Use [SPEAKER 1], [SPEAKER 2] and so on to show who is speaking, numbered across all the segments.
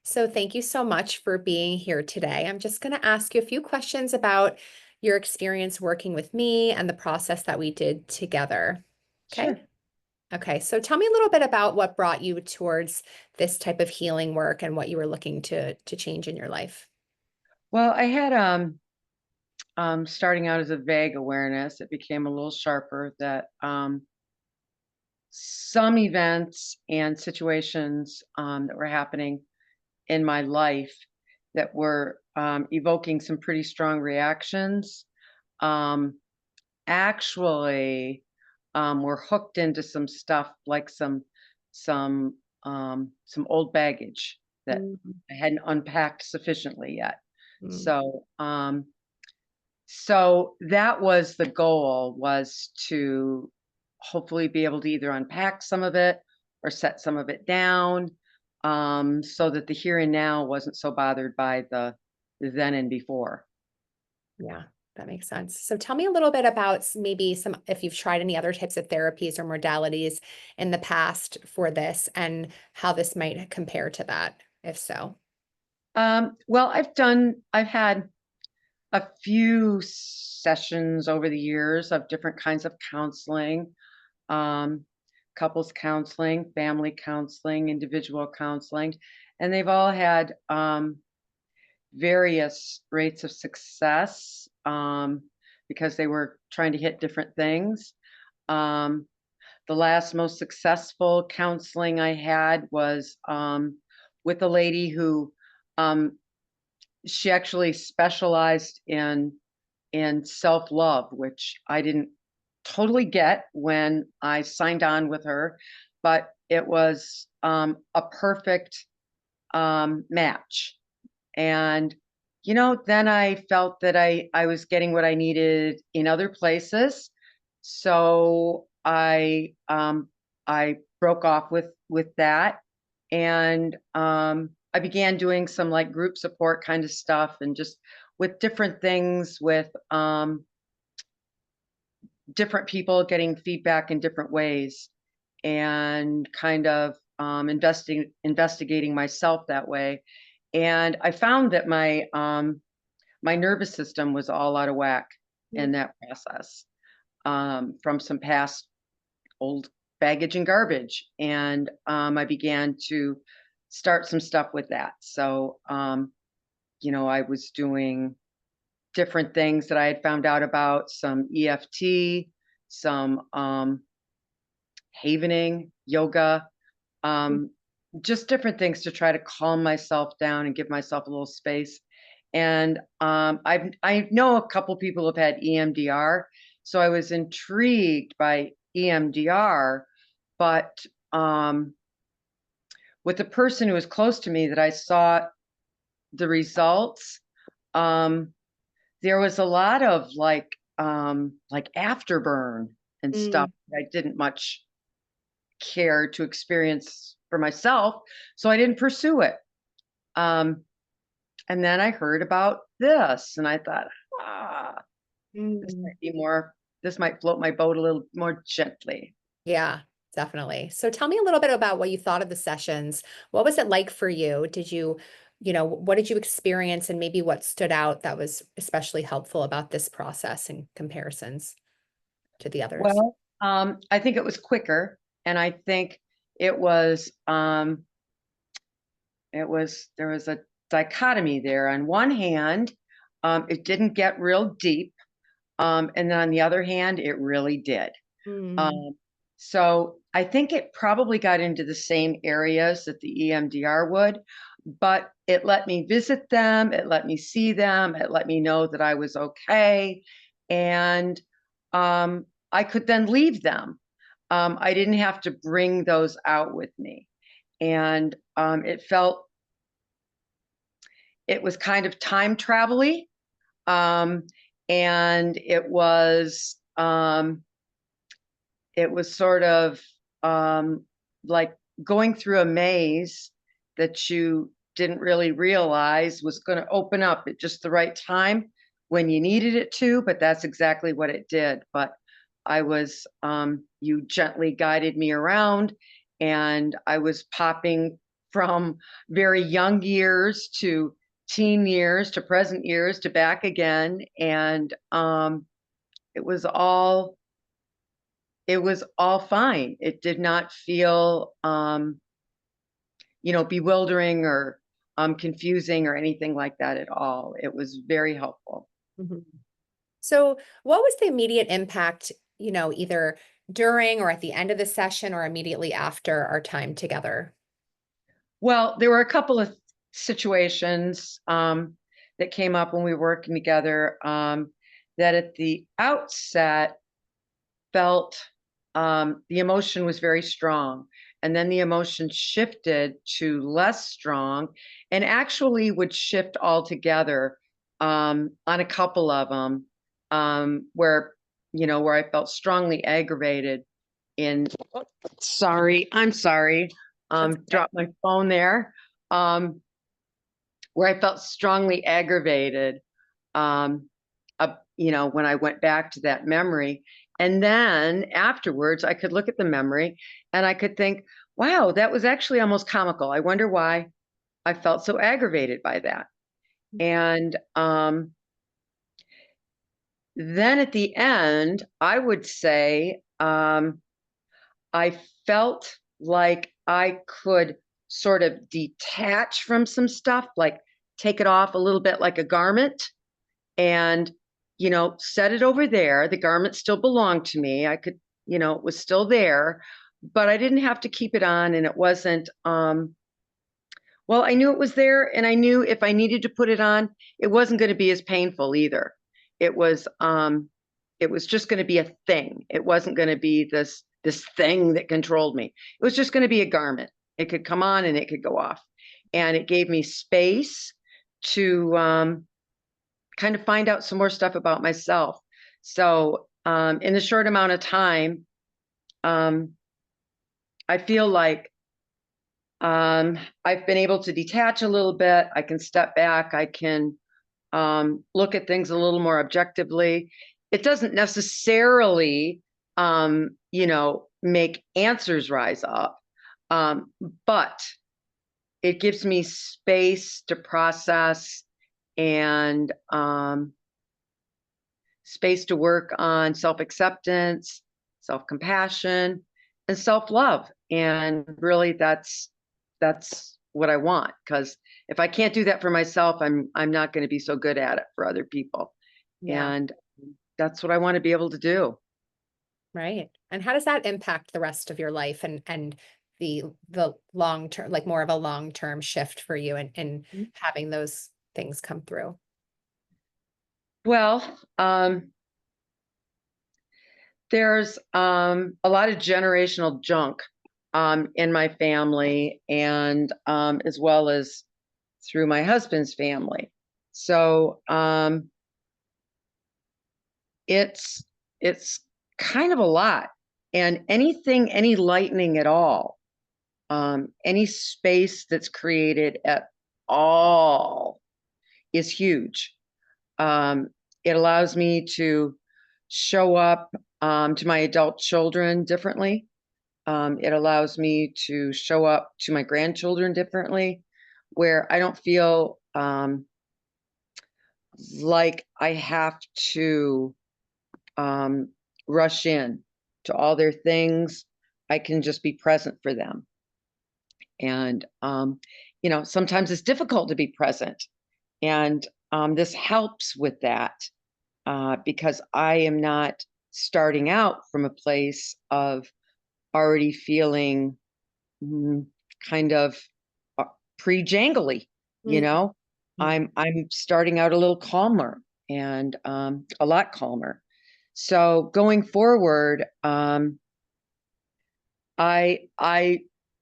[SPEAKER 1] So thank you so much for being here today. I'm just going to ask you a few questions about your experience working with me and the process that we did together. Okay.
[SPEAKER 2] Sure.
[SPEAKER 1] Okay. So tell me a little bit about what brought you towards this type of healing work and what you were looking to change in your life.
[SPEAKER 2] Well, I had starting out as a vague awareness, it became a little sharper that some events and situations that were happening in my life that were evoking some pretty strong reactions um actually were hooked into some stuff like some old baggage that
[SPEAKER 1] Mhm.
[SPEAKER 2] I hadn't unpacked sufficiently yet.
[SPEAKER 1] Mm.
[SPEAKER 2] So that was the goal, was to hopefully be able to either unpack some of it or set some of it down, so that the here and now wasn't so bothered by the then and before.
[SPEAKER 1] Yeah, that makes sense. So tell me a little bit about maybe some, if you've tried any other types of therapies or modalities in the past for this and how this might compare to that, if so.
[SPEAKER 2] Well, I've had a few sessions over the years of different kinds of counseling, um, couples counseling, family counseling, individual counseling, and they've all had various rates of success, because they were trying to hit different things. Um, the last most successful counseling I had was with a lady who um, she actually specialized in self-love, which I didn't totally get when I signed on with her, but it was a perfect match. And then I felt that I was getting what I needed in other places, so I broke off with that, and I began doing some like group support kind of stuff, and just with different things with different people getting feedback in different ways, and kind of investigating myself that way. And I found that my nervous system was all out of whack in that process, from some past old baggage and garbage. And I began to start some stuff with that. So, I was doing different things that I had found out about, some EFT, some havening, yoga, um, just different things to try to calm myself down and give myself a little space. And I know a couple people have had EMDR, so I was intrigued by EMDR, but um, with the person who was close to me that I saw the results, um, there was a lot of like afterburn and stuff
[SPEAKER 1] Mm.
[SPEAKER 2] that I didn't much care to experience for myself, so I didn't pursue it. Um, and then I heard about this, and I thought, ah, this
[SPEAKER 1] Mm.
[SPEAKER 2] might be more. This might float my boat a little more gently.
[SPEAKER 1] Yeah, definitely. So tell me a little bit about what you thought of the sessions. What was it like for you? What did you experience and maybe what stood out that was especially helpful about this process in comparisons to the others?
[SPEAKER 2] Well, I think it was quicker, and I think it was there was a dichotomy there. On one hand, it didn't get real deep, and then on the other hand, it really did.
[SPEAKER 1] Mm.
[SPEAKER 2] Um, so I think it probably got into the same areas that the EMDR would, but it let me visit them, it let me see them, it let me know that I was okay, and I could then leave them. I didn't have to bring those out with me, and it was kind of time travel-y, um, and it was sort of like going through a maze that you didn't really realize was going to open up at just the right time when you needed it to, but that's exactly what it did. But you gently guided me around, and I was popping from very young years to teen years to present years to back again. And it was all it was all fine. It did not feel bewildering or confusing or anything like that at all. It was very helpful.
[SPEAKER 1] Mhm. So what was the immediate impact, either during or at the end of the session or immediately after our time together?
[SPEAKER 2] Well, there were a couple of situations that came up when we were working together that at the outset felt the emotion was very strong. And then the emotion shifted to less strong and actually would shift altogether on a couple of them where I felt strongly aggravated in, sorry, I'm sorry,
[SPEAKER 1] That's okay.
[SPEAKER 2] dropped my phone there, where I felt strongly aggravated when I went back to that memory. And then afterwards, I could look at the memory and I could think, wow, that was actually almost comical. I wonder why I felt so aggravated by that. And then at the end, I would say I felt like I could sort of detach from some stuff, like take it off a little bit like a garment and set it over there. The garment still belonged to me. I could, it was still there, but I didn't have to keep it on. And it wasn't, well, I knew it was there, and I knew if I needed to put it on, it wasn't going to be as painful either. It was, it was just going to be a thing. It wasn't going to be this thing that controlled me. It was just going to be a garment. It could come on and it could go off, and it gave me space to kind of find out some more stuff about myself. So in a short amount of time, I feel like I've been able to detach a little bit. I can step back. I can look at things a little more objectively. It doesn't necessarily, make answers rise up, but it gives me space to process and space to work on self-acceptance, self-compassion, and self-love. And really that's what I want, because if I can't do that for myself, I'm not going to be so good at it for other people.
[SPEAKER 1] Yeah,
[SPEAKER 2] And that's what I want to be able to do.
[SPEAKER 1] right. And how does that impact the rest of your life and the long term, like more of a long-term shift for you and having those things come through?
[SPEAKER 2] Well, there's a lot of generational junk in my family, and as well as through my husband's family. So it's it's kind of a lot. And any lightening at all, any space that's created at all is huge. Um, it allows me to show up to my adult children differently. It allows me to show up to my grandchildren differently, where I don't feel like I have to um, rush in to all their things. I can just be present for them. And, sometimes it's difficult to be present. And this helps with that because I am not starting out from a place of already feeling mm, kind of uh, pre-jangly, you
[SPEAKER 1] Mhm.
[SPEAKER 2] know. I'm starting out a little calmer and a lot calmer. So going forward, I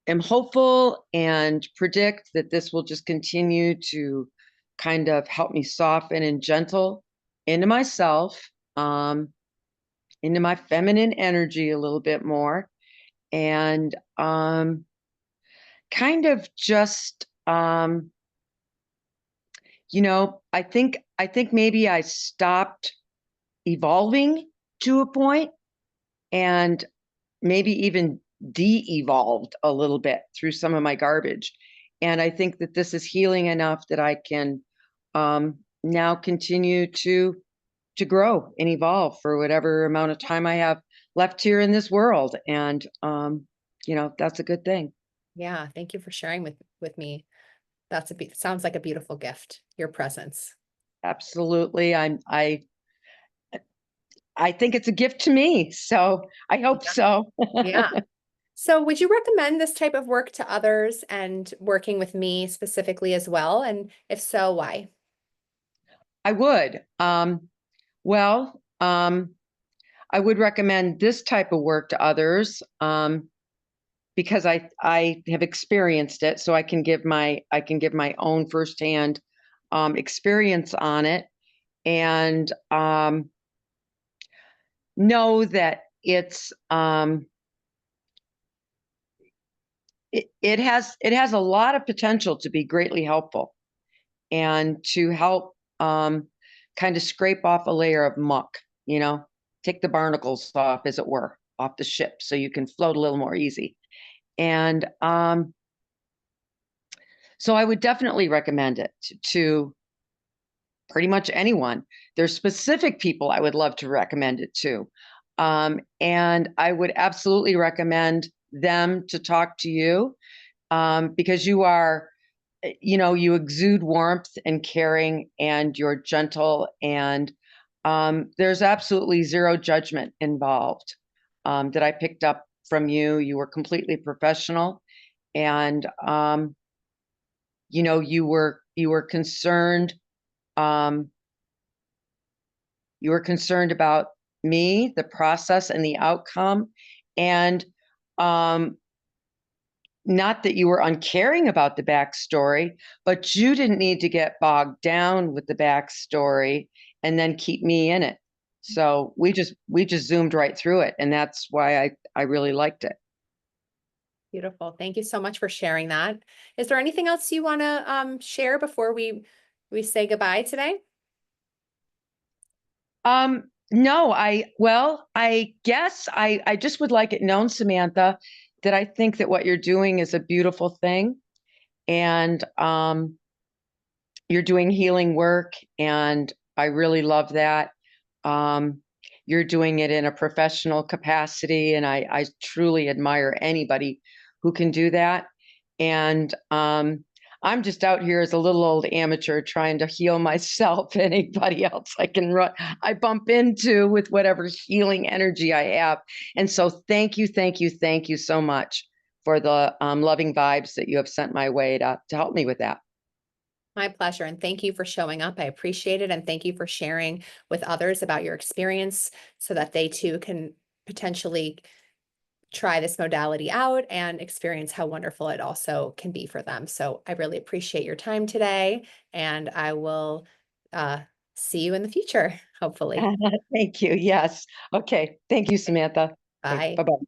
[SPEAKER 2] am hopeful and predict that this will just continue to kind of help me soften and gentle into myself, into my feminine energy a little bit more, and kind of just I think maybe I stopped evolving to a point and maybe even de-evolved a little bit through some of my garbage. And I think that this is healing enough that I can now continue to grow and evolve for whatever amount of time I have left here in this world. And that's a good thing.
[SPEAKER 1] Yeah, thank you for sharing with me. Sounds like a beautiful gift, your presence.
[SPEAKER 2] Absolutely. I think it's a gift to me. So I hope
[SPEAKER 1] Yeah.
[SPEAKER 2] so.
[SPEAKER 1] Yeah. So would you recommend this type of work to others and working with me specifically as well? And if so, why?
[SPEAKER 2] I would. Well, I would recommend this type of work to others, because I have experienced it, so I can give my own firsthand experience on it, and know that it has a lot of potential to be greatly helpful and to help kind of scrape off a layer of muck, you know, take the barnacles off, as it were, off the ship so you can float a little more easy. And so I would definitely recommend it to pretty much anyone. There's specific people I would love to recommend it to. And I would absolutely recommend them to talk to you, because you are, you exude warmth and caring, and you're gentle, and there's absolutely zero judgment involved, that I picked up from you. You were completely professional, and you were concerned. Um, you were concerned about me, the process, and the outcome, and um, not that you were uncaring about the backstory, but you didn't need to get bogged down with the backstory and then keep me in it. So we just zoomed right through it, and that's why I really liked it.
[SPEAKER 1] Beautiful. Thank you so much for sharing that. Is there anything else you want to share before we say goodbye today?
[SPEAKER 2] No, I guess I just would like it known, Samantha, that I think that what you're doing is a beautiful thing, and you're doing healing work, and I really love that. Um, you're doing it in a professional capacity, and I truly admire anybody who can do that. And I'm just out here as a little old amateur trying to heal myself. Anybody else I bump into with whatever healing energy I have. And so, thank you so much for the loving vibes that you have sent my way to help me with that.
[SPEAKER 1] My pleasure. And thank you for showing up. I appreciate it. And thank you for sharing with others about your experience so that they too can potentially try this modality out and experience how wonderful it also can be for them. So I really appreciate your time today, and I will uh, see you in the future, hopefully.
[SPEAKER 2] Thank you. Yes. Okay. Thank you, Samantha. Okay.
[SPEAKER 1] Bye.
[SPEAKER 2] Bye bye.